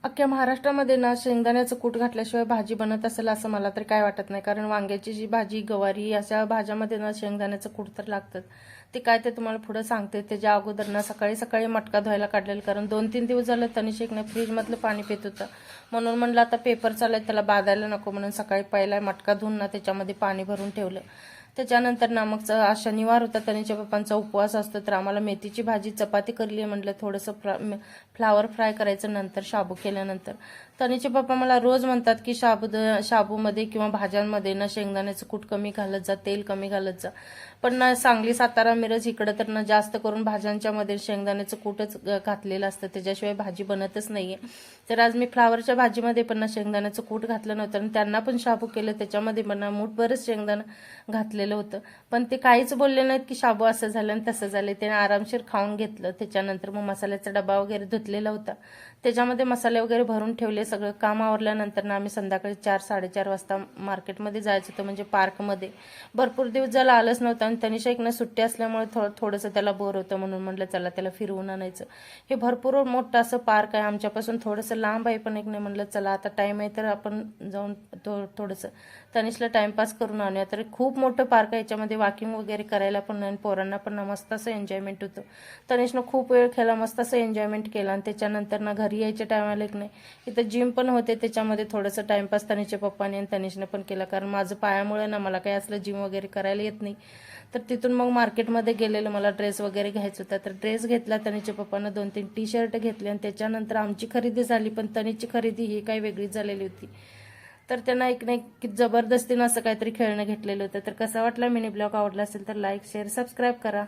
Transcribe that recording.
अख्ख्या महाराष्ट्रामध्ये ना शेंगदाण्याचं कूट घातल्याशिवाय भाजी बनत असेल असं मला तर काय वाटत नाही. कारण वांग्याची जी भाजी, गवारी अशा भाज्यामध्ये ना शेंगदाण्याचं कूट तर लागतं. ते काय ते तुम्हाला पुढे सांगते. त्याच्या अगोदर ना सकाळी सकाळी मटका धुवायला काढलेलं, कारण 2-3 दिवस झालं तनिष एक ना फ्रीजमधलं पाणी पित होतं. म्हणून म्हणलं आता पेपर चालू त्याला बाधायला नको म्हणून सकाळी पहिला मटका धुवून ना त्याच्यामध्ये पाणी भरून ठेवलं. त्याच्यानंतर ना मग आज शनिवार होता, तनिषच्या पप्पांचा उपवास असतो, तर आम्हाला मेथीची भाजी चपाती करली. म्हटलं थोडंसं फ्लावर फ्राय करायचं नंतर शाबू केल्यानंतर. तनिषचे पप्पा मला रोज म्हणतात की शाबूमध्ये किंवा भाज्यांमध्ये ना शेंगदाण्याचं कूट कमी घालत जा, तेल कमी घालत जा. पण ना सांगली, सातारा, मिरज इकडं तर ना जास्त करून भाज्यांच्या मध्ये शेंगदाण्याचं कूटच घातलेलं असतं, त्याच्याशिवाय भाजी बनतच नाहीये. तर आज मी फ्लावरच्या भाजीमध्ये पण ना शेंगदाण्याचं कूट घातलं नव्हतं आणि त्यांना पण शाबू केलं, त्याच्यामध्ये पण ना मूठभरच शेंगदाणं घातलेलं होतं. पण ते काहीच बोलले नाहीत की शाबू असं झालं आणि तसं झालं. त्याने आरामशीर खाऊन घेतलं. त्याच्यानंतर मग मसाल्याचा डबा वगैरे धुतलेला होता, त्याच्यामध्ये मसाले वगैरे भरून ठेवले. सगळं काम आवरल्यानंतर ना आम्ही संध्याकाळी 4-4:30 वाजता मार्केटमध्ये जायचं होतं, म्हणजे पार्कमध्ये. भरपूर दिवस झाला आलंच नव्हतं आणि तनिषा एक ना सुट्टी असल्यामुळे थोडंसं त्याला बोर होतं, म्हणून म्हटलं चला त्याला फिरवून आणायचं. हे भरपूर मोठं असं पार्क आहे, आमच्यापासून थोडंसं लांब आहे, पण एक नाही म्हटलं चला आता टाइम आहे तर आपण जाऊन थोडंसं तनिषला टाइमपास करून आणूया. तर खूप मोठं पार्क आहे, याच्यामध्ये वॉकिंग वगैरे करायला पण आणि पोरांना पण मस्त असं एन्जॉयमेंट होतं. तनिषनं खूप वेळ खेळला, मस्त असं एन्जॉयमेंट केला. आणि त्याच्यानंतर ना घरी यायच्या टायमाला एक नाही इथं जिम पण होते, त्याच्यामध्ये थोडंसं टाइमपास तनिषच्या पप्पाने आणि तनिषनं पण केला, कारण माझं पायामुळे ना मला काही असलं जिम वगैरे करायला येत नाही. तर तिथून मग मार्केटमध्ये गेलेलं, मला ड्रेस वगैरे घ्यायचा होता, तर ड्रेस घेतला. तनिषच्या पप्पानं 2-3 टी-शर्ट घेतले आणि त्याच्यानंतर आमची खरेदी झाली. पण तनिषची खरेदी ही काही वेगळीच झालेली होती. तर त्यांना एक नाही जबरदस्तीनं असं काहीतरी खेळणं घेतलेलं होतं. तर कसा वाटला मिनी ब्लॉग, आवडला असेल तर लाईक, शेअर, सबस्क्राईब करा.